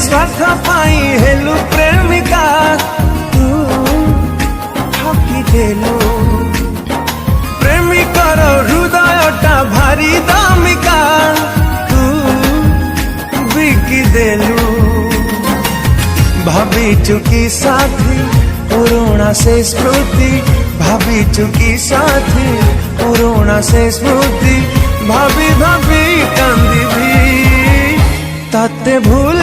स्वार्थ पाई हेलु प्रेमिका तू ठकी देलु प्रेमिकर हृदयटा भारी दामिका तू बिकी देलु भाभी चुकी साथी पुराना से स्मृति भाभी चुकी साथी पुराना से स्मृति भाभी भाभी कांदी भी ताते भूल